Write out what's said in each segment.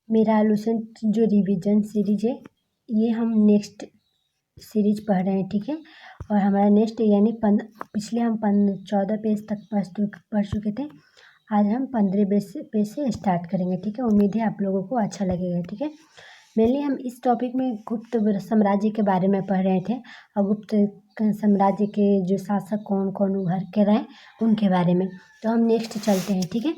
मेरा लुसेंट जो revision series है ये हम नेक्स्ट सीरीज पढ़ रहे हैं, ठीक है। और हमारा नेक्स्ट यानी पिछले हम 14 पेज तक पढ़ चुके थे। आज हम 15 पेज से स्टार्ट करेंगे, ठीक है। उम्मीद है आप लोगों को अच्छा लगेगा, ठीक है। मेनली हम इस टॉपिक में गुप्त साम्राज्य के बारे में पढ़ रहे थे और गुप्त साम्राज्य के जो शासक कौन कौन उभर के रहे उनके बारे में। तो हम नेक्स्ट चलते हैं, ठीक है।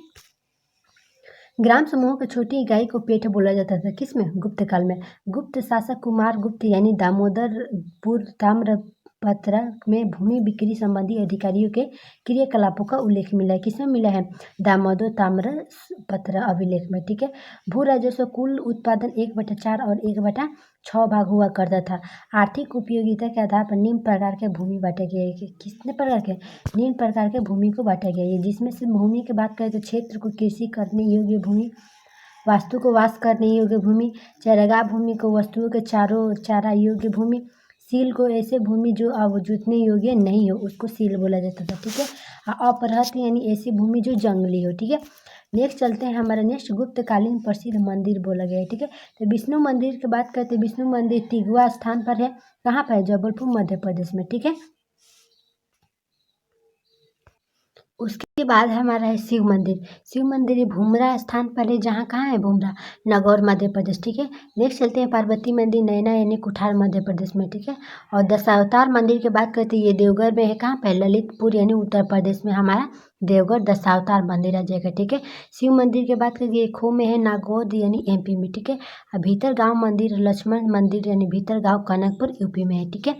ग्राम समूह की छोटी इकाई को पेठ बोला जाता था, किसमें? गुप्त काल में। गुप्त शासक कुमार गुप्त यानी दामोदरपुर ताम्रपत्र में भूमि बिक्री संबंधी अधिकारियों के क्रियाकलापों का उल्लेख मिला है। किसमें मिला है? दामोदर ताम्रपत्र अभिलेख में, ठीक है। भू राजस्व कुल उत्पादन 1/4 और 1/6 भाग हुआ करता था। आर्थिक उपयोगिता के आधार पर निम्न प्रकार के भूमि बांटे गए। कितने प्रकार के? निम्न प्रकार के भूमि को बांटा गया है, जिसमें से भूमि की बात करें तो क्षेत्र को कृषि करने योग्य भूमि, वास्तु को वास करने योग्य भूमि, चारागाह भूमि को वस्तुओं के चारा योग्य भूमि, सील को ऐसे भूमि जो अब जोतने योग्य नहीं हो उसको सील बोला जाता था, ठीक है। अपरहत यानी ऐसी भूमि जो जंगली हो, ठीक है। नेक्स्ट चलते हैं, हमारा नेक्स्ट गुप्तकालीन प्रसिद्ध मंदिर बोला गया है, ठीक है। तो विष्णु मंदिर की बात करते हैं। विष्णु मंदिर तिगवा स्थान पर है। कहाँ पर है? जबलपुर मध्य प्रदेश में, ठीक है। उसके बाद हमारा है शिव मंदिर। शिव मंदिर भूमरा स्थान पर है, जहाँ कहाँ है? भूमरा, नागौर मध्य प्रदेश, ठीक है। नेक्स्ट चलते हैं पार्वती मंदिर नैना यानी कुठार मध्य प्रदेश में, ठीक है। और दशावतार मंदिर की बात करते हैं, ये देवघर में है। कहाँ पर? ललितपुर यानी उत्तर प्रदेश में हमारा देवघर दशावतार मंदिर आ जाएगा, ठीक है। शिव मंदिर की बात करेंगे, खो में है, नागौद यानी एमपी में, ठीक है। और भीतर गाँव मंदिर लक्ष्मण मंदिर यानी भीतर गाँव कनकपुर यूपी में है, ठीक है।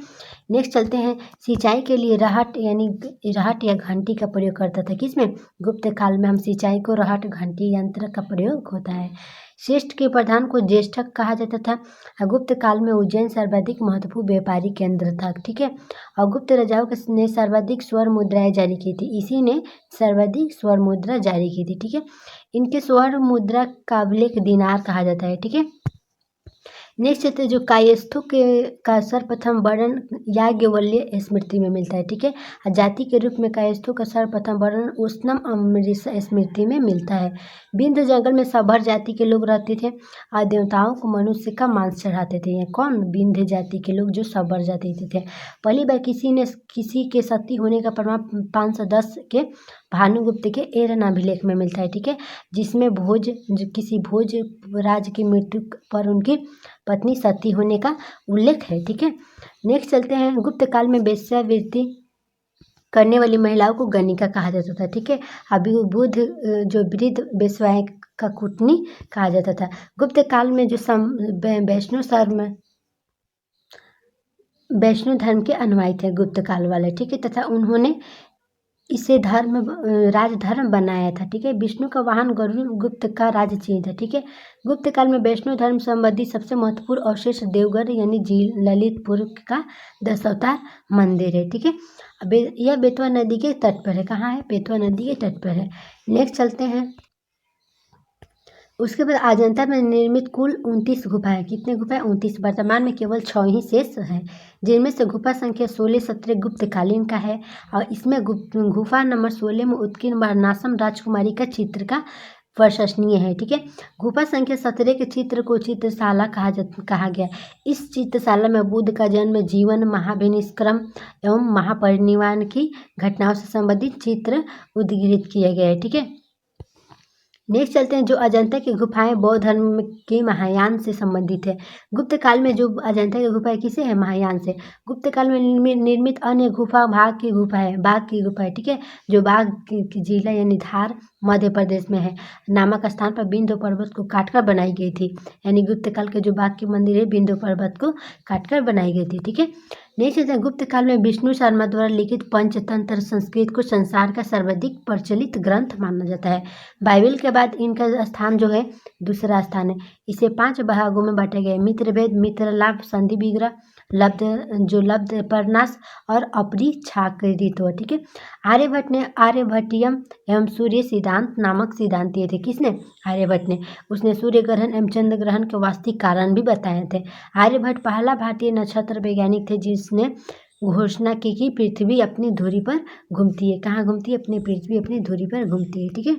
नेक्स्ट चलते हैं, सिंचाई के लिए रहट या घंटी का प्रयोग करता था। किसमें? गुप्त काल में हम सिंचाई को रहट घंटी यंत्र का प्रयोग होता है। श्रेष्ठ के प्रधान को ज्येष्ठक कहा जाता था। गुप्त काल में उज्जैन सर्वाधिक महत्वपूर्ण व्यापारिक केंद्र था, ठीक है। और गुप्त राजाओं ने सर्वाधिक स्वर्ण मुद्राएं जारी की थी। इसी ने सर्वाधिक स्वर्ण मुद्रा जारी की थी, ठीक है। इनके स्वर्ण मुद्रा का अभिलेख दिनार कहा जाता है, ठीक है। नेक्स्ट चलते जो कायस्थों के का सर्वप्रथम वर्णन याज्ञवल्क्य स्मृति में मिलता है, ठीक है। जाति के रूप में कायस्थों का सर्वप्रथम वर्णन उष्णम अमृत स्मृति में मिलता है। विंध्य जंगल में सभर जाति के लोग रहते थे और देवताओं को मनुष्य का मांस चढ़ाते थे। कौन? विंध्य जाति के लोग जो सभर जाति के थे। पहली बार किसी के सती होने का प्रमाण 510 के भानुगुप्त के एरन अभिलेख में मिलता है, ठीक है। जिसमें किसी भोज राज की मृत्यु पर उनकी पत्नी सती होने का उल्लेख है, ठीक है। नेक्स्ट चलते हैं, गुप्त काल में वेश्यावृत्ति करने वाली महिलाओं को गणिका कहा जाता था, ठीक है। अभी बुद्ध जो वृद्ध वेश्याएं का कुटनी कहा जाता था। गुप्त काल में जो वैष्णव धर्म के अनुयायी थे गुप्त काल वाले, ठीक है। तथा उन्होंने इसे राजधर्म बनाया था, ठीक है। विष्णु का वाहन गरुड़ गुप्त का राज चिन्ह था, ठीक है। गुप्त काल में वैष्णव धर्म संबंधी सबसे महत्वपूर्ण अवशेष देवगढ़ यानी ललितपुर का दशावतार मंदिर है, ठीक है। अब यह बेतवा नदी के तट पर है। कहाँ है? बेतवा नदी के तट पर है। नेक्स्ट चलते हैं, उसके बाद अजंता में निर्मित कुल 29 गुफाएं। कितने गुफाएं? 29। वर्तमान में केवल 6 ही शेष हैं, जिनमें से गुफा संख्या 16-17 गुप्तकालीन का है। और इसमें गुफा नंबर 16 में उत्कीर्ण वर्णाश्रम राजकुमारी का चित्र का प्रशंसनीय है, ठीक है। गुफा संख्या 17 के चित्र को चित्रशाला कहा गया। इस चित्रशाला में बुद्ध का जन्म, जीवन, महाभिनिष्क्रम एवं महापरिनिर्वाण की घटनाओं से संबंधित चित्र उद्धृत किया गया है, ठीक है। नेक्स्ट चलते हैं, जो अजंता की गुफाएं बौद्ध धर्म के महायान से संबंधित है। गुप्त काल में जो अजंता की गुफाएं किसे है? महायान से। गुप्त काल में निर्मित अन्य गुफा बाघ की गुफा है, ठीक है। जो बाघ की जिला यानी धार मध्य प्रदेश में है नामक स्थान पर विंध्य पर्वत को काटकर बनाई गई थी। यानी गुप्त काल के जो बाघ की मंदिर है विंध्य पर्वत को काटकर बनाई गई थी, ठीक है। नेक्स्ट गुप्त काल में विष्णु शर्मा द्वारा लिखित पंचतंत्र संस्कृत को संसार का सर्वाधिक प्रचलित ग्रंथ माना जाता है। बाइबल के बाद इनका स्थान जो है दूसरा स्थान है। इसे 5 भागों में बांटा गया है। मित्रभेद, मित्रलाभ, संधि विग्रह, लब्ध परनाश और अपरिच्छाकृत, ठीक है। आर्यभट्ट ने आर्यभट्टियम एवं सूर्य सिद्धांत नामक सिद्धांत दिए थे। किसने? आर्यभट्ट ने। उसने सूर्य ग्रहण एवं चंद्र ग्रहण के वास्तविक कारण भी बताए थे। आर्यभट्ट पहला भारतीय नक्षत्र वैज्ञानिक थे जिसने घोषणा की कि पृथ्वी अपनी धुरी पर घूमती है। कहाँ घूमती है? अपनी पृथ्वी अपनी धुरी पर घूमती है, ठीक है।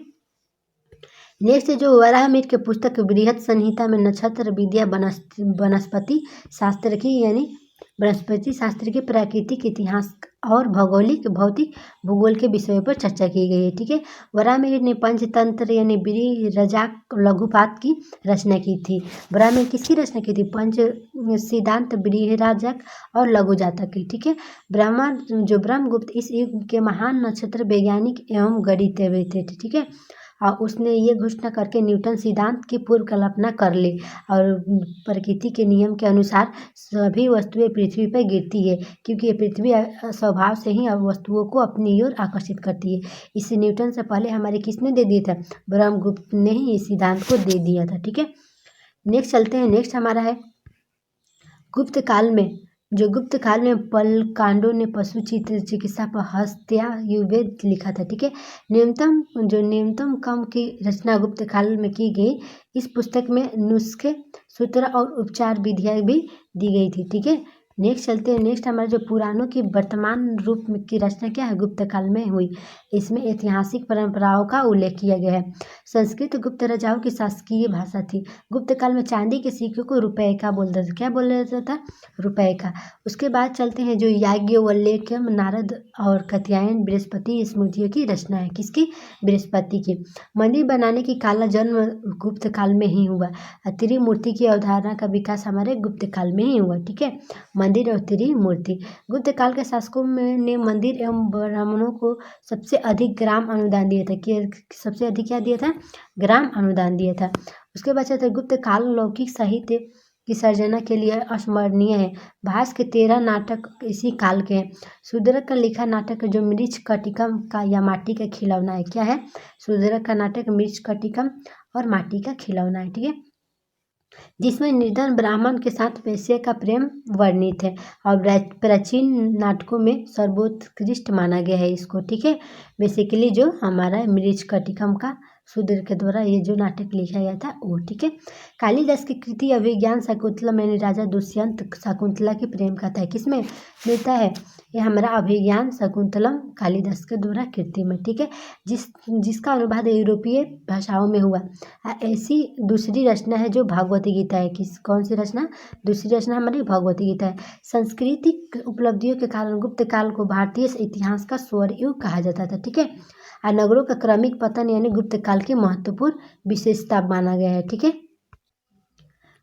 नेक्स्ट जो वराहमिहिर के पुस्तक बृहत संहिता में नक्षत्र विद्या वनस्पति शास्त्र की यानी वनस्पति शास्त्र के प्राकृतिक इतिहास और भौगोलिक भौतिक भूगोल के विषयों पर चर्चा की गई है। ठीक है, वराहमिहिर ने पंचतंत्र यानी बृहरजाक लघुपाठ की रचना की थी। वराहमिहिर किसकी रचना की थी? पंच सिद्धांत बृहरजाक और लघु जातक की। ठीक है, ब्रह्मगुप्त इस युग के महान नक्षत्र वैज्ञानिक एवं गणितज्ञ थे। ठीक है, और उसने ये घोषणा करके न्यूटन सिद्धांत की पूर्व कल्पना कर ली और प्रकृति के नियम के अनुसार सभी वस्तुएं पृथ्वी पर गिरती है, क्योंकि ये पृथ्वी स्वभाव से ही वस्तुओं को अपनी ओर आकर्षित करती है। इसे न्यूटन से पहले हमारे किसने दे दिया था? ब्रह्मगुप्त ने ही इस सिद्धांत को दे दिया था। ठीक है, नेक्स्ट चलते हैं। नेक्स्ट हमारा है गुप्त काल में पलकांडों ने पशु चिकित्सा पर हस्त्यायुर्वेद लिखा था। ठीक है, न्यूनतम कम की रचना गुप्त काल में की गई। इस पुस्तक में नुस्खे, सूत्र और उपचार विधियां भी दी गई थी। ठीक है, नेक्स्ट चलते हैं। नेक्स्ट हमारे जो पुराणों की वर्तमान रूप की रचना क्या है? गुप्त काल में हुई। इसमें ऐतिहासिक परंपराओं का उल्लेख किया गया है। संस्कृत गुप्त राजाओं की शासकीय भाषा थी। गुप्त काल में चांदी के सिक्कों को रुपए का बोलता था। क्या बोला जाता था? रुपए का। उसके बाद चलते हैं जो याज्ञवल्क्य, नारद और कात्यायन बृहस्पति स्मृतियों की रचना है। किसकी? बृहस्पति की। मंदिर बनाने की काला जन्म गुप्त काल में ही हुआ। त्रिमूर्ति की अवधारणा का विकास हमारे गुप्त काल में ही हुआ। ठीक है, मंदिर और त्रिमूर्ति। गुप्त काल के शासकों ने मंदिर एवं ब्राह्मणों को सबसे अधिक ग्राम अनुदान दिया था। कि सबसे अधिक क्या दिया था? ग्राम अनुदान दिया था। उसके बाद चलते गुप्त काल लौकिक साहित्य की सर्जना के लिए अस्मरणीय है। भास के 13 नाटक इसी काल के हैं। शूद्रक का लिखा नाटक जो मृच्छ कटिकम का या माटी का खिलौना है। क्या है? शूद्रक का नाटक मृच्छ कटिकम और माटी का खिलौना है। ठीक है, जिसमें निर्धन ब्राह्मण के साथ वैश्य का प्रेम वर्णित है और प्राचीन नाटकों में सर्वोत्कृष्ट माना गया है इसको। ठीक है, बेसिकली जो हमारा मृच्छ कटिकम का शूद्र के द्वारा ये जो नाटक लिखा गया था वो। ठीक है, कालिदास की कृति अभिज्ञान शकुंतलम यानी राजा दुष्यंत शकुंतला की प्रेम कथा है। किसमें मिलता है? ये हमारा अभिज्ञान शकुंतलम कालिदास के द्वारा कृति में। ठीक है, जिसका अनुवाद यूरोपीय भाषाओं में हुआ। ऐसी दूसरी रचना है जो भगवती गीता है। कौन सी रचना? दूसरी रचना हमारी भगवती गीता है। सांस्कृतिक उपलब्धियों के कारण गुप्त काल को भारतीय इतिहास का स्वर्ण युग कहा जाता था। ठीक है, और नगरों का क्रमिक पतन यानी गुप्त काल की महत्वपूर्ण विशेषता माना गया है। ठीक है,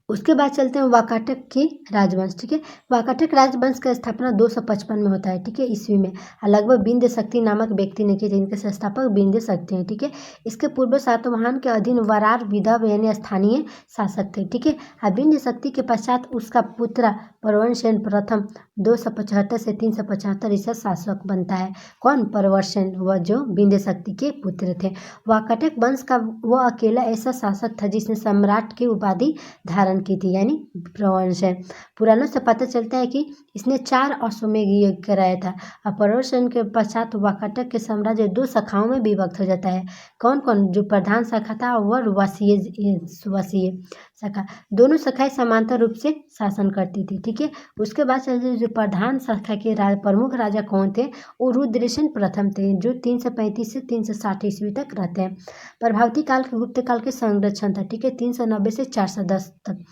उसके बाद चलते हैं वाकाटक के राजवंश। ठीक है, वाकाटक राजवंश का स्थापना 255 में होता है। ठीक है, ईस्वी में। लगभग विंध्य शक्ति नामक व्यक्ति ने किए थे। इनके संस्थापक विंध्य शक्ति हैं। ठीक है, इसके पूर्व सातवाहन के अधीन वरार विदव यानी स्थानीय शासक थे। ठीक है, विंध्य शक्ति के पश्चात उसका पुत्र परवरसेन प्रथम 275 से 375 ईसा शासक बनता है। कौन? परवरसेन, वह जो विंध्य शक्ति के पुत्र थे। वाकाटक वंश का वह अकेला ऐसा शासक था जिसने सम्राट की उपाधि धारण की थी, यानी परवरसेन। पुराणों से पता चलता है कि इसने 4 अश्वमेध यज्ञ कराया था। और परवरसेन के पश्चात वाकाटक के साम्राज्य 2 शाखाओं में विभक्त हो जाता है। कौन कौन? जो प्रधान शाखा था वह वसीय शाखा। दोनों शाखाएं समांतर रूप से शासन करती थी। ठीक है, उसके बाद चलते जो प्रधान शाखा के प्रमुख राजा कौन थे? वो रुद्रसेन प्रथम थे, जो 335 से 360 ईस्वी तक रहते हैं। प्रभावती काल के गुप्त काल के संरक्षण था। ठीक है, 390 से 410 तक।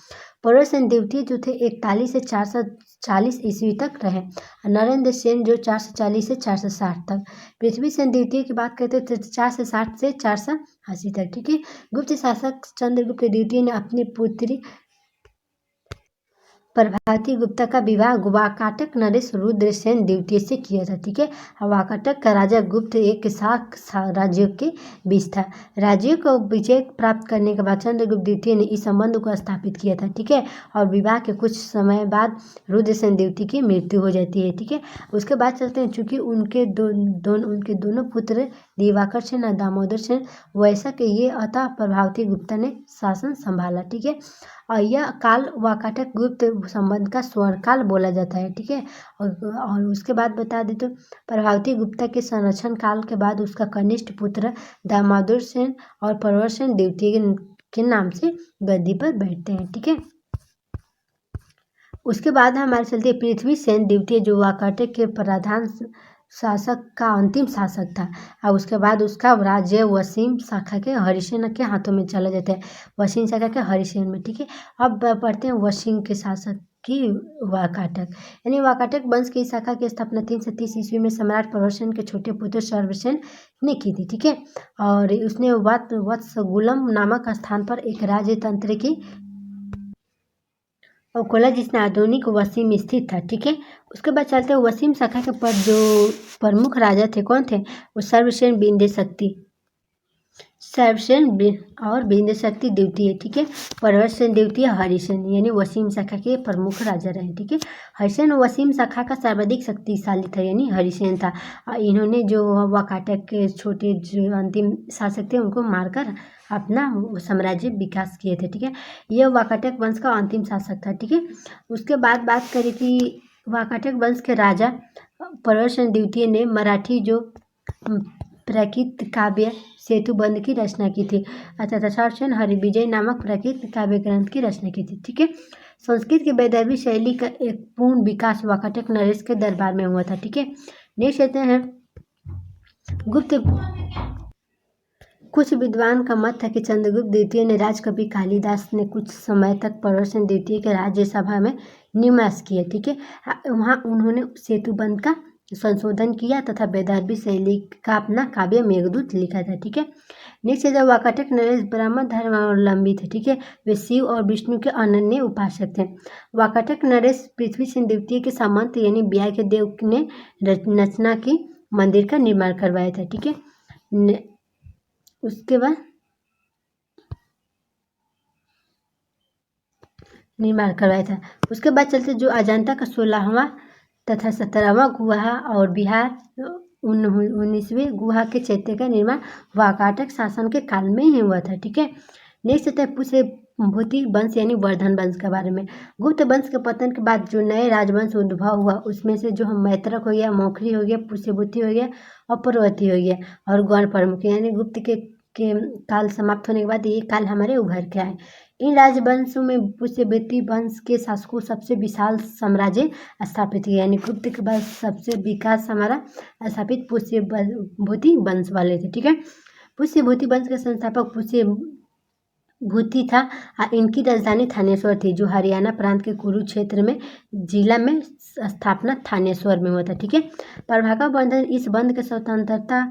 परवरसेन द्वितीय जो थे 41 से 440 ईस्वी तक रहे। नरेंद्र सेन जो 440 से 460 तक। पृथ्वी सेन द्वितीय की बात करते तो 460 से 480 तक। ठीक है, गुप्त शासक चंद्रगुप्त द्वितीय ने अपनी पुत्री प्रभावती गुप्ता का विवाह वाकाटक नरेश रुद्रसेन द्वितीय से किया था। ठीक है, वाकाटक का राजा गुप्त एक शाख राज्यों के बीच था। राज्यों को विजय प्राप्त करने के बाद चंद्रगुप्त द्वितीय ने इस संबंध को स्थापित किया था। ठीक है, और विवाह के कुछ समय बाद रुद्रसेन द्वितीय की मृत्यु हो जाती है। ठीक है, उसके बाद चलते हैं। चूंकि उनके दोनों पुत्र दिवाकर सेन और दामोदर सेन वैसा के ये अतः प्रभावती गुप्ता ने शासन संभाला। ठीक है, और यह काल वाकाटक गुप्त संबंध का स्वर्णकाल बोला जाता है। ठीक है, और उसके बाद बता दें तो प्रभावती गुप्ता के संरक्षण काल के बाद उसका कनिष्ठ पुत्र दामोदर सेन और परवरसेन द्वितीय के नाम से गद्दी पर बैठते हैं। ठीक है, उसके बाद हमारे चलते पृथ्वी सेन द्वितीय जो वाकाटक के प्रधान शासक का अंतिम शासक था। और उसके बाद उसका राज्य वसीम शाखा के हरिसेन के हाथों में चला जाता है, वसीम शाखा के हरिसेन में। ठीक है, अब पढ़ते हैं वसीम के शासक की वाकाटक। यानी वाकाटक वंश की शाखा की स्थापना 330 ईस्वी में सम्राट प्रवरसेन के छोटे पुत्र सर्वसेन ने की थी। ठीक है, और उसने वत्सगुलम नामक स्थान पर एक राज्य तंत्र की और खोला जिसमें आधुनिक वसीम स्थित था। ठीक है, उसके बाद चलते हैं वसीम शाखा के पर जो प्रमुख राजा थे कौन थे, वो सर्वसेन बिंदु शक्ति और बिंदु शक्ति द्वितीय। ठीक है, प्रवरसेन द्वितीय हरिसेन यानी वसीम शाखा के प्रमुख राजा रहे। ठीक है, हरिसेन वसीम शाखा का सर्वाधिक शक्तिशाली था यानी हरिसेन था। इन्होंने जो वाकाटक के छोटे जो अंतिम शासक थे उनको मारकर अपना साम्राज्य विकास किए थे। ठीक है, यह वाकाटक वंश का अंतिम शासक था। ठीक है, उसके बाद बात करें कि वाकाटक वंश के राजा प्रवरसेन द्वितीय ने मराठी जो प्राकृत काव्य सेतुबंध की रचना की थी, अर्थात सर्वसेन हरिविजय नामक प्राकृत काव्य ग्रंथ की रचना की थी। ठीक है, संस्कृत की वैदर्भी शैली का एक पूर्ण विकास वाकाटक नरेश के दरबार में हुआ था। ठीक है, नेक्स्ट लेते हैं गुप्त। कुछ विद्वान का मत था कि चंद्रगुप्त द्वितीय ने राजकवि कालिदास ने कुछ समय तक प्रवरसेन द्वितीय के राज्यसभा में निवास किया। ठीक है, वहाँ उन्होंने सेतुबंध का संशोधन किया तथा वैदर्भी शैली का अपना काव्य मेघदूत लिखा था। ठीक है, नेक्स्ट जब वाकाटक नरेश ब्राह्मण धर्मावलंबी थे। ठीक है, वे शिव और विष्णु के अनन्य उपासक थे। वाकाटक नरेश पृथ्वीसेन द्वितीय के सामंत यानी ब्याह के देव ने रचना की मंदिर का निर्माण करवाया था। ठीक है, उसके बाद निर्माण करवाया था। उसके बाद चलते जो अजंता का 16वां तथा 17वां गुहा और बिहार 19वीं गुहा के चैत्य का निर्माण वाकाटक शासन के काल में ही हुआ था। ठीक है, नेक्स्ट आता है पुष्यभूति वंश यानी वर्धन वंश के बारे में। गुप्त वंश के पतन के बाद जो नए राजवंश उद्भव हुआ उसमें से जो हम मैत्रक हो गया, मौखरी हो गया, पुष्यभूति हो गया और परवर्ती हो गया और गौण प्रमुख यानी गुप्त के काल समाप्त होने के बाद ये काल हमारे उभर के आए। इन राजवंशों में पुष्यभूति वंश के शासकों सबसे विशाल साम्राज्य स्थापित किया यानी गुप्त के बाद सबसे विकास हमारा स्थापित पुष्यभूति वंश वाले थे। ठीक है, पुष्यभूति वंश के संस्थापक पुष्यभूति था। इनकी राजधानी थानेश्वर थी जो हरियाणा प्रांत के कुरुक्षेत्र में जिला में स्थापना थानेश्वर में हुआ था। ठीक है, प्रभाकर वर्धन इस वंश के स्वतंत्रता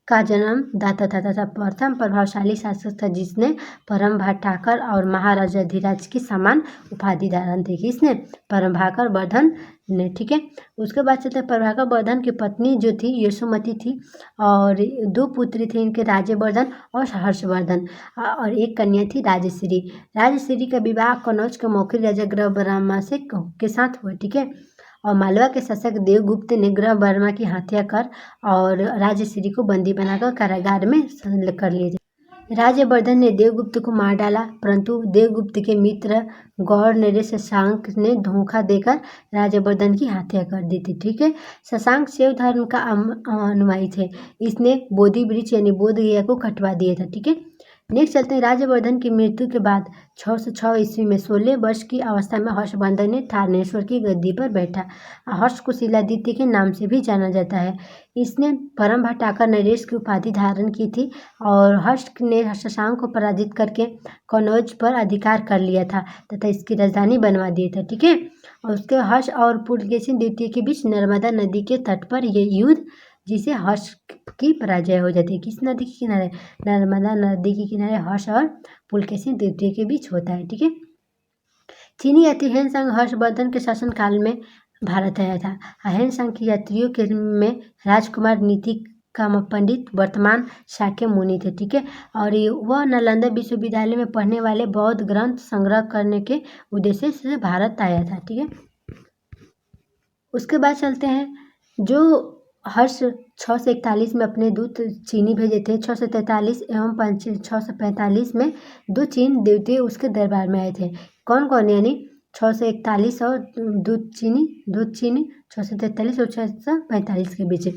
का जन्म दाता था तथा प्रथम प्रभावशाली शासक था जिसने परमभाटाकर और महाराजा धीराज की समान उपाधि धारण थी। किसने, प्रभाकर वर्धन ने। ठीक है, उसके बाद चलते प्रभाकर वर्धन की पत्नी जो थी यशोमती थी और 2 पुत्री थे इनके, राजवर्धन और हर्षवर्धन, और एक कन्या थी राजश्री। राजश्री का विवाह कनौज के मौखरी राजा ग्रह ब्रह्मा से के साथ हुआ। ठीक है, और मालवा के शासक देवगुप्त ने ग्रह वर्मा की हत्या कर और राजश्री को बंदी बनाकर कारागार में कर लिए थे। राजवर्धन ने देवगुप्त को मार डाला परंतु देवगुप्त के मित्र गौर नरेश शशांक ने धोखा देकर राजवर्धन की हत्या कर दी थी। ठीक है, शशांक शैव धर्म का अनुयायी थे। इसने बोधि वृक्ष यानी बोध गया को कटवा दिया था। ठीक है, नेक्स्ट चलते हैं राजवर्धन की मृत्यु के बाद 606 ईस्वी में 16 वर्ष की अवस्था में हर्षवर्धन ने थानेश्वर की गद्दी पर बैठा। हर्ष को शिलादित्य के नाम से भी जाना जाता है। इसने परमभाटाकर नरेश की उपाधि धारण की थी और हर्ष ने शशांक को पराजित करके कनौज पर अधिकार कर लिया था तथा इसकी राजधानी बनवा दिया था। ठीक है, और उसके हर्ष और पुलकेशिन द्वितीय के बीच नर्मदा नदी के तट पर यह युद्ध जिसे हर्ष की पराजय हो जाती है। किस नदी के किनारे, नर्मदा नदी के किनारे हर्ष और पुलकेशिन द्वितीय के बीच होता है। ठीक है, चीनी यात्री हेनसांग हर्षवर्धन के शासनकाल में भारत आया था। हेनसांग की यात्रियों के में राजकुमार नीति का पंडित वर्तमान शाक्य मुनि थे। ठीक है, और वह नालंदा विश्वविद्यालय में पढ़ने वाले बौद्ध ग्रंथ संग्रह करने के उद्देश्य से भारत आया था। ठीक है, उसके बाद चलते हैं जो हर्ष 641 में अपने दूत चीनी भेजे थे। 643 एवं 645 में 2 चीन देवते उसके दरबार में आए थे। कौन कौन, यानी 641 और दूत चीनी 643 और 645 के बीच।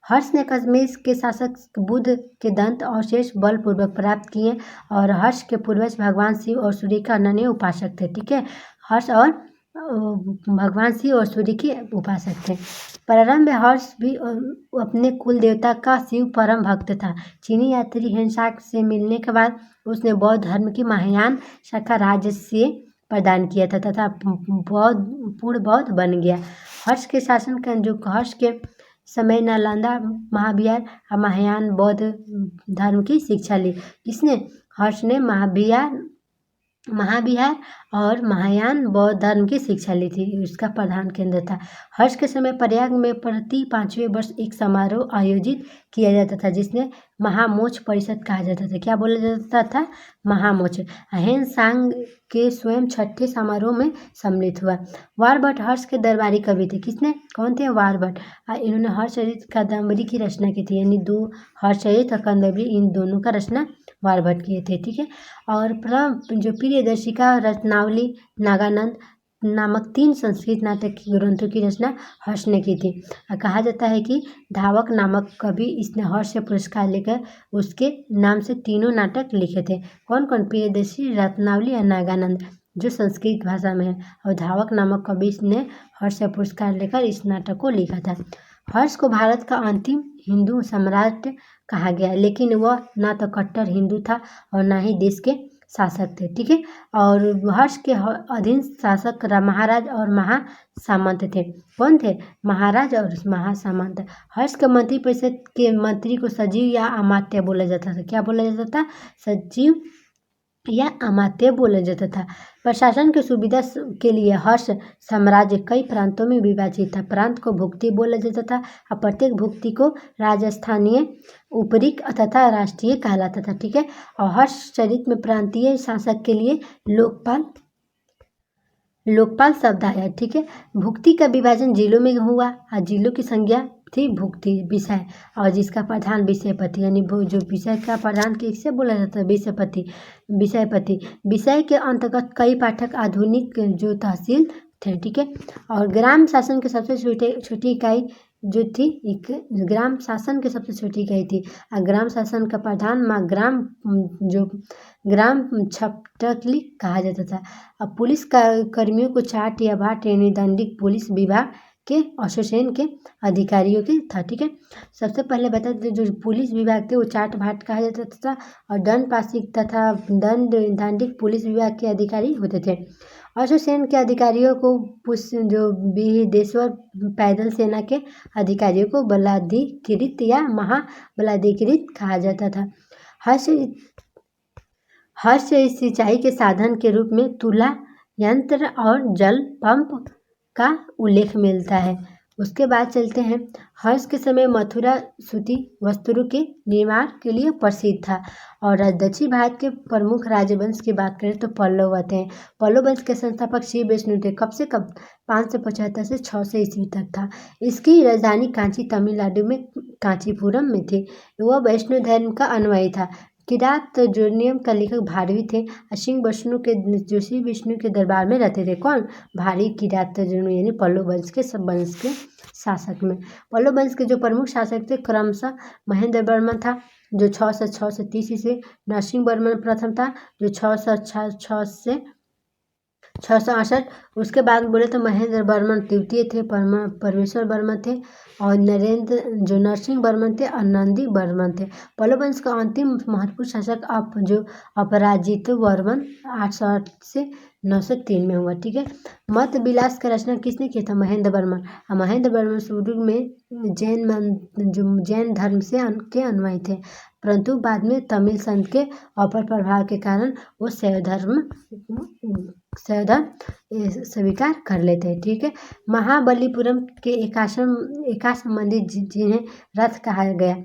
हर्ष ने कश्मीर के शासक बुद्ध के दंत अवशेष बलपूर्वक प्राप्त किए और हर्ष के पूर्वज भगवान शिव और सूर्य का अनन्य उपासक थे। ठीक है, हर्ष और भगवान शिव और सूर्य के उपासक थे। प्रारंभ में हर्ष भी अपने कुल देवता का शिव परम भक्त था। चीनी यात्री हेनसांग से मिलने के बाद उसने बौद्ध धर्म की महायान शाखा राजस्य प्रदान किया था तथा पूर्ण बौद्ध बन गया। हर्ष के शासन का जो हर्ष के समय नालंदा महाविहार और महायान बौद्ध धर्म की शिक्षा ली। इसने हर्ष ने महाविहार और महायान बौद्ध धर्म की शिक्षा ली थी। उसका प्रधान केंद्र था। हर्ष के समय प्रयाग में प्रति 5वें वर्ष एक समारोह आयोजित किया जाता था जिसने महामोच परिषद कहा जाता था। क्या बोला जाता था? महामोच। हेनसांग के स्वयं 6ठे समारोह में सम्मिलित हुआ। वारभट्ट हर्ष के दरबारी कवि थे। किसने? कौन थे? वारभट्ट। इन्होंने हर्षचरित कादम्बरी की रचना की थी, यानी 2 हर्षचरित और कादम्बरी, इन दोनों का रचना वारभट्ट किए थे। ठीक है। और जो प्रियदर्शिका रत्नावली नागानंद नामक 3 संस्कृत नाटक की ग्रंथों की रचना हर्ष ने की थी। कहा जाता है कि धावक नामक कवि इसने हर्ष से पुरस्कार लेकर उसके नाम से 3 नाटक लिखे थे। कौन कौन? प्रियदर्शी, रत्नावली और नागानंद, जो संस्कृत भाषा में है। और धावक नामक कवि ने हर्ष से पुरस्कार लेकर इस नाटक को लिखा था। हर्ष को भारत का अंतिम हिंदू सम्राट कहा गया, लेकिन वह ना तो कट्टर हिंदू था और ना ही देश के शासक थे। ठीक है। और हर्ष के अधीन शासक महाराज और महासामंत थे। कौन थे? महाराज और महासामंत। हर्ष के मंत्री परिषद के मंत्री को सचिव या अमात्य बोला जाता था। क्या बोला जाता था? सचिव या अमात्य बोला जाता था। प्रशासन की सुविधा के लिए हर्ष साम्राज्य कई प्रांतों में विभाजित था। प्रांत को भुक्ति बोला जाता था और प्रत्येक भुक्ति को राजस्थानीय, उपरिक तथा राष्ट्रीय कहलाता था। ठीक है। और हर्ष चरित में प्रांतीय शासक के लिए लोकपाल शब्द आया। ठीक है। भुक्ति का विभाजन जिलों में हुआ और जिलों की संज्ञा थी भुक्ति विषय, और जिसका प्रधान विषयपति, यानी जो विषय का प्रधान किससे बोला जाता है? विषयपति। विषय के अंतर्गत कई पाठक आधुनिक जो तहसील थे। ठीक है। और ग्राम शासन के सबसे छोटी इकाई जो थी, ग्राम शासन की सबसे छोटी इकाई थी। और ग्राम शासन का प्रधान ग्राम छपटकली कहा जाता था। अब पुलिस कर्मियों को चाट या भाट, यानी दंडिक पुलिस विभाग के एसोसिएशन के अधिकारियों के था। ठीक है। सबसे पहले बता दें, जो पुलिस विभाग थे वो चाट भाट कहा जाता था और दंड पासिक तथा दंडिक पुलिस विभाग के अधिकारी होते थे। एसोसिएशन के अधिकारियों को जो विदेश्वर पैदल सेना के अधिकारियों को बलाधिकृत या महाबलाधिकृत कहा जाता था। हर्ष सिंचाई के साधन के रूप में तुला यंत्र और जल पंप का उल्लेख मिलता है। उसके बाद चलते हैं। हर्ष के समय मथुरा सूती वस्त्रों के निर्माण के लिए प्रसिद्ध था। और दक्षिण भारत के प्रमुख राजवंश की बात करें तो पल्लव आते हैं। पल्लव वंश के संस्थापक श्री विष्णु थे। कब से कब? 575 से 600 ईस्वी तक था। इसकी राजधानी कांची तमिलनाडु में कांचीपुरम में थी। वह वैष्णव धर्म का अनुयायी था। किरात जोनियम का लेखक भारवी थे। सिंह विष्णु के दरबार में रहते थे। कौन? भारी किरात जोनियम, यानी पल्लव वंश के शासक में। पल्लव वंश के जो प्रमुख शासक थे क्रमशः महेंद्र वर्मन था जो 606 से 30 ईस्वी, नरसिंह वर्मन प्रथम था जो 606 से 668। उसके बाद बोले तो महेंद्र वर्मन द्वितीय थे, परमेश्वर वर्मन थे, और नरसिंह वर्मन थे और नंदी वर्मन थे। पल्लव वंश का अंतिम महत्वपूर्ण शासक अपराजित वर्मन 808 से 903 में हुआ। ठीक है। मत विलास का रचना किसने किया था? महेंद्र वर्मन। और महेंद्र वर्मन शुरू में जैन धर्म से के अनुयायी थे, परंतु बाद में तमिल संत के अपर प्रभाव के कारण वो शैव धर्म स्वीकार कर लेते हैं। ठीक है। महाबलीपुरम के एकाश्म मंदिर जिन्हें रथ कहा गया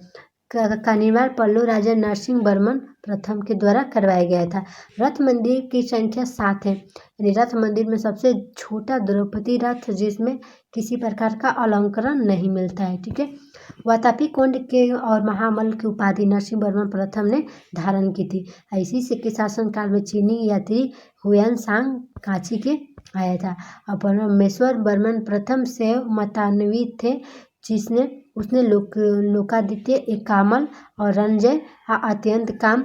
का निर्माण पल्लव राजा नरसिंह वर्मन प्रथम के द्वारा करवाया गया था। रथ मंदिर की संख्या 7 है, यानी रथ मंदिर में सबसे छोटा द्रौपदी रथ जिसमें किसी प्रकार का अलंकरण नहीं मिलता है। ठीक है। वातापी कुंड के और महामल की उपाधि नरसिंह वर्मन प्रथम ने धारण की थी। इसी से के शासनकाल में चीनी यात्री हुएनसांग कांची के आया था। और परमेश्वर वर्मन प्रथम शैव मतान्वित थे, उसने लोकादित्य, एकामल और रंजय, अत्यंत काम,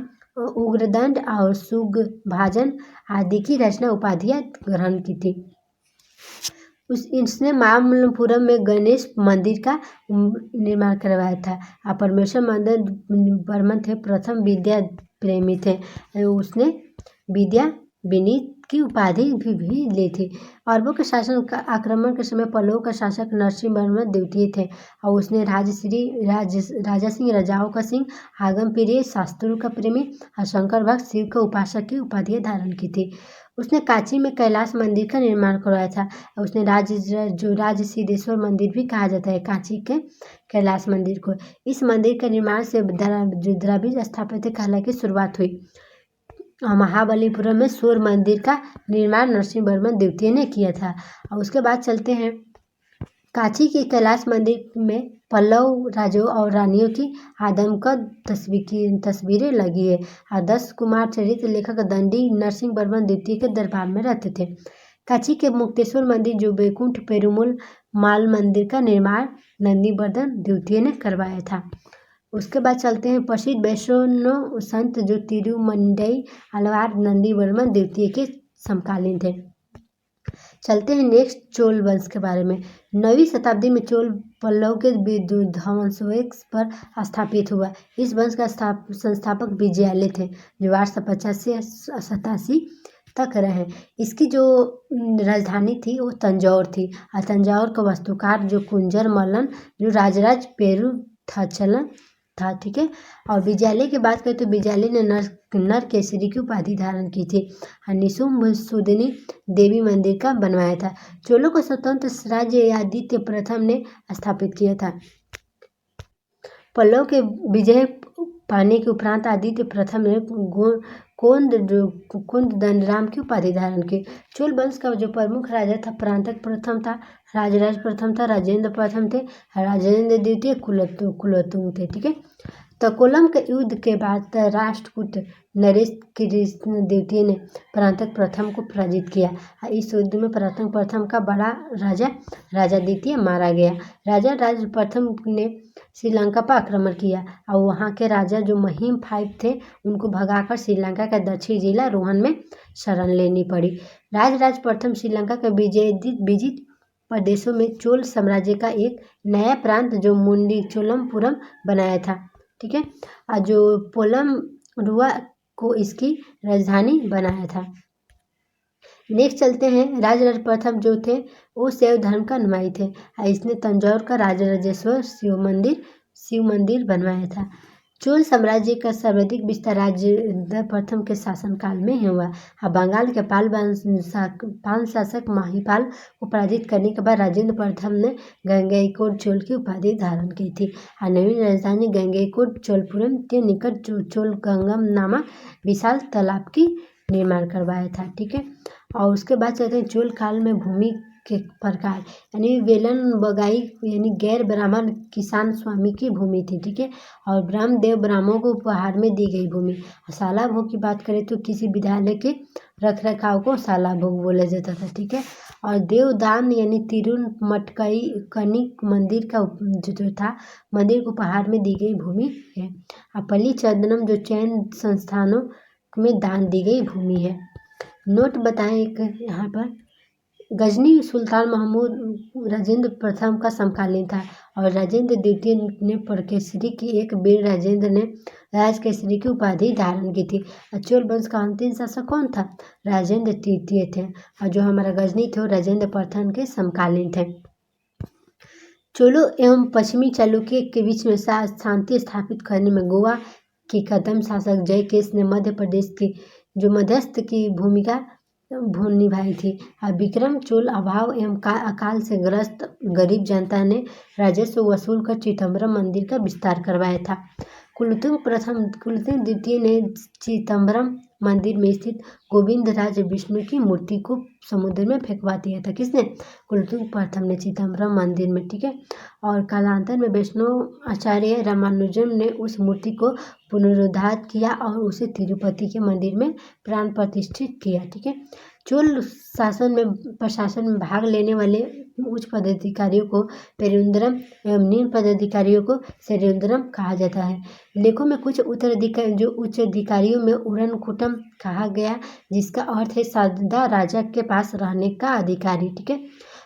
उग्रदंड और सुगभाजन आदि की रचना उपाधियां ग्रहण की थी। इसने मामल्लपुरम में गणेश मंदिर का निर्माण करवाया था। परमेश्वर मंदिर बर्मन थे प्रथम विद्या प्रेमी थे। उसने विद्या विनीत की उपाधि भी ली थी। अरबों के शासन का आक्रमण के समय पल्लवों का शासक नरसिंह वर्मन द्वितीय थे और उसने राजा सिंह, रजाओं का सिंह, आगम प्रिय, शास्त्रों का प्रेमी और शंकर भक्त, शिव का उपासक की उपाधि धारण की थी। उसने कांची में कैलाश मंदिर का निर्माण करवाया था। उसने राजसिद्धेश्वर मंदिर भी कहा जाता है कांची के कैलाश मंदिर को। इस मंदिर के निर्माण से द्रविड़ स्थापत्य कला की शुरुआत हुई। महाबलीपुरम में सूर्य मंदिर का निर्माण नरसिंह वर्मन द्वितीय ने किया था। और उसके बाद चलते हैं कांची के कैलाश मंदिर में पल्लव राजाओं और रानियों की आदमकद तस्वीरें लगी है। आदर्श कुमार चरित्र लेखक दंडी नरसिंह वर्मन द्वितीय के दरबार में रहते थे। कांची के मुक्तेश्वर मंदिर जो बैकुंठ पेरुमल माल मंदिर का निर्माण नंदीवर्धन द्वितीय ने करवाया था। उसके बाद चलते हैं प्रसिद्ध वैष्णव संत जो तिरुमंडई आलवार नंदीवर्मन द्वितीय के समकालीन थे। चलते हैं नेक्स्ट चोल वंश के बारे में। 9वीं शताब्दी में चोल पल्लव के ध्वंसवंश पर स्थापित हुआ। इस वंश का संस्थापक विजयालय थे जो 885 से 87 तक रहे। इसकी जो राजधानी थी वो तंजौर थी और तंजौर का वास्तुकार जो कुंजर मल्लन जो राजराज पेरू था चलन था। ठीक है। और विजयालय की बात करें तो विजयालय ने नर केसरी की उपाधि धारण की थी। निसुम्भसुदिनी देवी मंदिर का बनवाया था। चोलों को स्वतंत्र राज्य आदित्य प्रथम ने स्थापित किया था। पल्लव के विजय पाने के उपरांत आदित्य प्रथम ने कोदंडराम की उपाधि धारण की। चोल वंश का जो प्रमुख राजा था परांतक प्रथम था, राजराज प्रथम था, राजेंद्र प्रथम थे, राजेंद्र द्वितीय, कुलोत्तुंग थे। ठीक है। तकोलम के युद्ध के बाद राष्ट्रकूट नरेश द्वितीय ने परांतक प्रथम को पराजित किया। इस युद्ध में परांतक प्रथम का बड़ा राजा द्वितीय मारा गया। राजा राज प्रथम ने श्रीलंका पर आक्रमण किया और वहां के राजा जो महिम 5 थे उनको भगाकर श्रीलंका के दक्षिण जिला रोहन में शरण लेनी पड़ी। राज प्रथम श्रीलंका के विजित प्रदेशों में चोल साम्राज्य का एक नया प्रांत जो मुंडीचोलमपुरम बनाया था। ठीक है। और जो पोलमरुआ को इसकी राजधानी बनाया था। नेक्स्ट चलते हैं राजराज प्रथम जो थे वो शैव धर्म का अनुयायी थे। इसने तंजौर का राजराजेश्वर शिव मंदिर बनवाया था। चोल साम्राज्य का सर्वाधिक विस्तार राजेंद्र प्रथम के शासनकाल में हुआ। बंगाल के पाल शासक महिपाल को पराजित करने के बाद राजेंद्र प्रथम ने गंगईकोट चोल की उपाधि धारण की थी। नवीन राजधानी गंगईकोट चोलपुरम के निकट चोल गंगम नामक विशाल तालाब की निर्माण करवाया था। ठीक है। और उसके बाद चलते हैं चोल काल में भूमि के प्रकार यानी वेलन बगाई यानी गैर ब्राह्मण किसान स्वामी की भूमि थी। ठीक है। और ब्रह्मदेव ब्राह्मणों को उपहार में दी गई भूमि। शाला भोग की बात करें तो किसी विद्यालय के रख रखाव को शाला भोग बोला जाता था। ठीक है। और देवदान यानी तिरुमटकई कनिक मंदिर का जो था मंदिर को उपहार में दी गई भूमि है। पल्ली चंदनम जो चैन संस्थानों में दान दी गई भूमि है। नोट बताएं एक यहाँ पर गजनी सुल्तान महमूद राजेंद्र प्रथम का समकालीन था और राजेंद्र द्वितीय ने परकेसरी की एक वीर राजेंद्र ने राजकेसरी की उपाधि धारण की थी। चोल वंश का अंतिम शासक कौन था? राजेंद्र तृतीय थे और जो हमारा गजनी थे वो राजेंद्र प्रथम के समकालीन थे। चोलों एवं पश्चिमी चालुक्य के बीच में शांति स्थापित करने में गोवा के कदम शासक जयकेश ने मध्य प्रदेश की जो मध्यस्थ की भूमिका निभाई थी। विक्रम चोल अभाव एवं अकाल से ग्रस्त गरीब जनता ने राजस्व वसूल कर चिदम्बरम मंदिर का विस्तार करवाया था। कुलोत्तुंग द्वितीय ने चिदम्बरम मंदिर में स्थित गोविंद राज विष्णु की मूर्ति को समुद्र में फेंकवा दिया था। किसने? कुलोत्तुंग प्रथम ने चिदम्बरम मंदिर में। ठीक है। और कालांतर में वैष्णव आचार्य रामानुजम ने उस मूर्ति को पुनरुद्धार किया और उसे तिरुपति के मंदिर में प्राण प्रतिष्ठित किया। ठीक है। चोल प्रशासन में भाग लेने वाले उच्च पदाधिकारियों को पेरुंदरम एवं निम्न पदाधिकारियों को सेरुंदरम कहा जाता है। लेखों में कुछ उच्च अधिकारियों में उड़नकुटम कहा गया जिसका अर्थ है सदा राजा के पास रहने का अधिकारी। ठीक है।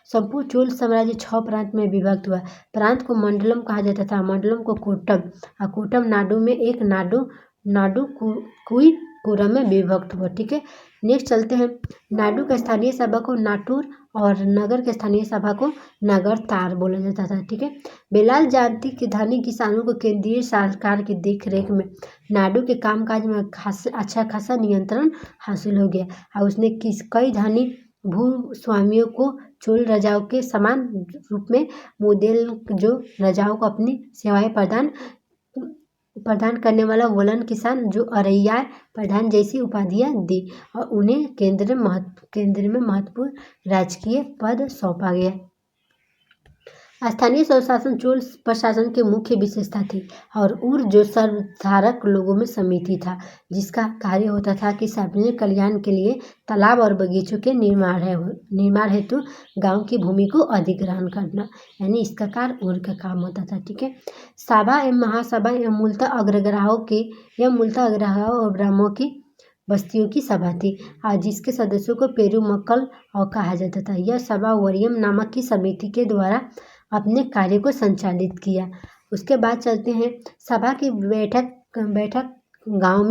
संपूर्ण चोल साम्राज्य 6 प्रांत में विभक्त हुआ। प्रांत को मंडलम कहा जाता था, मंडलम को कोट्टम, और कोट्टम नाडु में एक नाडुकुईपुरम में विभक्त हुआ। ठीक है, नेक्स्ट चलते हैं। नाडु का स्थानीय सभा को नाटुर और नगर के स्थानीय सभा को नगर तार बोला जाता था। ठीक है, बेलाल जाति के धनी किसानों को केंद्रीय सरकार की देखरेख में नाडु के कामकाज में अच्छा खासा नियंत्रण हासिल हो गया, और उसने कई धनी भूस्वामियों को चोल राजाओं के समान रूप में मुदेल जो राजाओं को अपनी सेवाएं प्रदान करने वाला वलन किसान जो अरैया प्रधान जैसी उपाधियां दी, और उन्हें केंद्र में महत्वपूर्ण राजकीय पद सौंपा गया। स्थानीय स्वशासन चोल प्रशासन की मुख्य विशेषता थी, और उर जो सर्वधारक लोगों में समिति था, जिसका कार्य होता था कि सार्वजनिक कल्याण के लिए तालाब और बगीचों के निर्माण हेतु गांव की भूमि को अधिग्रहण करना, यानी इसका कार्य उर का काम होता था। ठीक है, सभा एवं महासभा एवं मूलतः अग्रग्राहों और ब्राह्मणों की बस्तियों की सभा थी, जिसके सदस्यों को पेरुमक्कल और कहा जाता था। यह सभा वरियम नामक की समिति के द्वारा अपने कार्य को संचालित किया। उसके बाद चलते हैं। सभा की बैठक गांव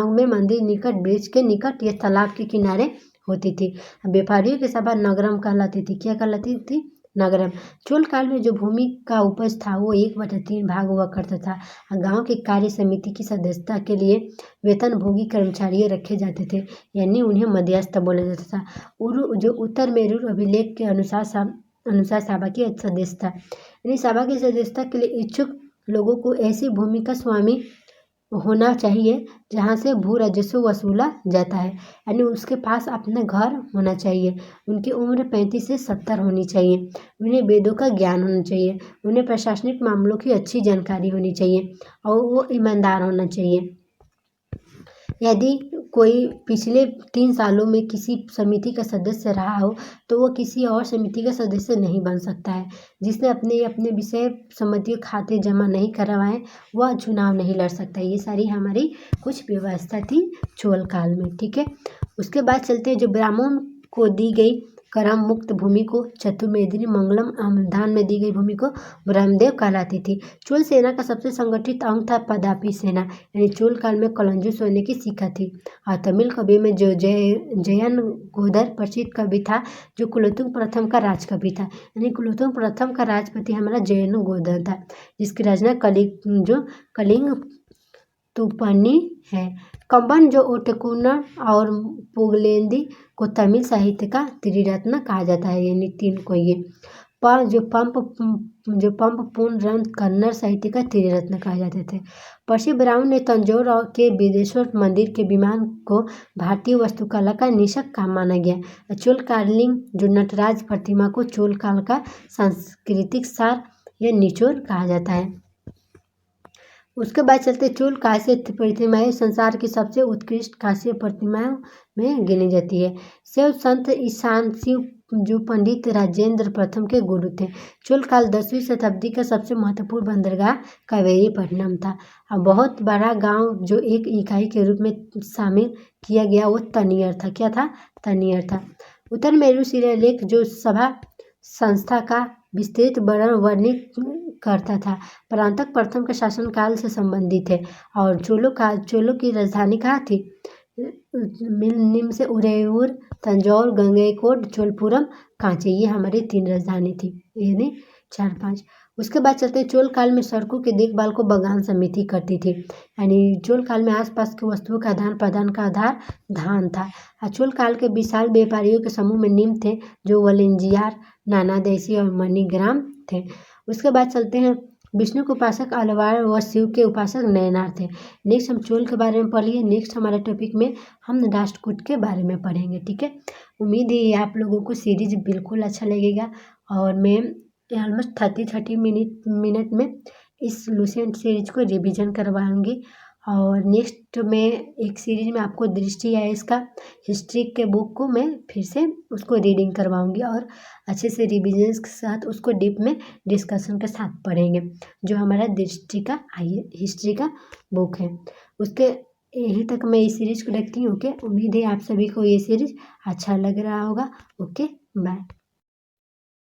में मंदिर निकट, ब्रिज के निकट या तालाब के किनारे होती थी। व्यापारियों की सभा नगरम कहलाती थी। क्या कहलाती थी? नगरम। चोल काल में जो भूमि का उपज था वो 1/3 भाग हुआ करता था। गांव की कार्य समिति की सदस्यता के लिए वेतनभोगी कर्मचारी रखे जाते थे, यानी उन्हें मध्यस्थ बोला जाता था। जो उत्तर मेरूर अभिलेख के अनुसार सभा की सदस्यता, यानी सभा की सदस्यता के लिए इच्छुक लोगों को ऐसी भूमि का स्वामी होना चाहिए जहाँ से भू राजस्व वसूला जाता है, यानी उसके पास अपना घर होना चाहिए। उनकी उम्र 35 से 70 होनी चाहिए। उन्हें वेदों का ज्ञान होना चाहिए। उन्हें प्रशासनिक मामलों की अच्छी जानकारी होनी चाहिए, और वो ईमानदार होना चाहिए। यदि कोई पिछले 3 सालों में किसी समिति का सदस्य रहा हो तो वो किसी और समिति का सदस्य नहीं बन सकता है। जिसने अपने विषय सम्बन्धी खाते जमा नहीं करवाए वह चुनाव नहीं लड़ सकता। ये सारी हमारी कुछ व्यवस्था थी चोल काल में। ठीक है, उसके बाद चलते हैं। जो ब्राह्मण को दी गई करम मुक्त भूमि को चतुर्वेदी मंगलम दान में दी गई भूमि को ब्रह्मदेव कहलाती थी। चोल सेना का सबसे संगठित अंग था पदापी सेना, यानी चोल काल में कलंजु सोने की शिखा थी। और तमिल कवि में जो जयन गोदर प्रसिद्ध कवि था, जो कुलोत्तुंग प्रथम का राजकवि था, यानी कुलोत्तुंग प्रथम का राजपति हमारा जयन गोदर था, जिसकी रचना कलिंग तूपनी है। कंबन जो ओटकुनर और पुगलेंदी को तमिल साहित्य का त्रिरत्न कहा जाता है, यानी 3 को ये। जो पंप पूर्ण रंग कन्नड़ साहित्य का त्रिरत्न कहा जाते थे। पर्सी ब्राउन ने तंजौर के बिदेश्वर मंदिर के विमान को भारतीय वास्तुकला का निष्कर्ष काम माना गया। चोल कालिंग जो नटराज प्रतिमा को चोल काल का सांस्कृतिक सार या निचोड़ कहा जाता है। उसके बाद चलते चोल कांस्य प्रतिमाएं संसार की सबसे उत्कृष्ट कांस्य प्रतिमाओं में गिनी जाती है। शिव संत ईशान शिव जो पंडित राजेंद्र प्रथम के गुरु थे। चोल काल 10वीं शताब्दी का सबसे महत्वपूर्ण बंदरगाह कावेरीपट्टनम था। अब बहुत बड़ा गांव जो एक इकाई के रूप में शामिल किया गया वो तनियर था। क्या था? तनियर था। उत्तर मेरू शिलालेख जो सभा संस्था का विस्तृत वर्णित करता था, परांतक प्रथम के शासनकाल से संबंधित है। और चोलों की राजधानी कहाँ थी? निम्न से उदयपुर, तंजौर, गंगईकोट, चोलपुरम, कांची, ये हमारी 3 राजधानी थी, यानी 4-5। उसके बाद चलते चोल काल में सड़कों की देखभाल को बगान समिति करती थी, यानी चोल काल में आसपास की वस्तुओं का आदान प्रदान का आधार धान था। चोल काल के विशाल व्यापारियों के समूह में निम्न थे, जो वलिंजियार, नानादेशी और मणिग्राम थे। उसके बाद चलते हैं। विष्णु के उपासक अलवार व शिव के उपासक नयनार थे। नेक्स्ट हम चोल के बारे में पढ़िए। नेक्स्ट हमारे टॉपिक में हम राष्ट्रकूट के बारे में पढ़ेंगे। ठीक है, उम्मीद है आप लोगों को सीरीज बिल्कुल अच्छा लगेगा, और मैं ऑलमोस्ट 30 मिनट में इस लुसेंट सीरीज को रिवीजन करवाऊंगी। और नेक्स्ट में एक सीरीज में आपको दृष्टि है इसका हिस्ट्री के बुक को मैं फिर से उसको रीडिंग करवाऊंगी, और अच्छे से रिविजन्स के साथ उसको डीप में डिस्कशन के साथ पढ़ेंगे, जो हमारा दृष्टि का हिस्ट्री का बुक है। उसके यहीं तक मैं इस सीरीज को रखती हूँ। ओके, उम्मीद है आप सभी को ये सीरीज अच्छा लग रहा होगा। Okay, bye.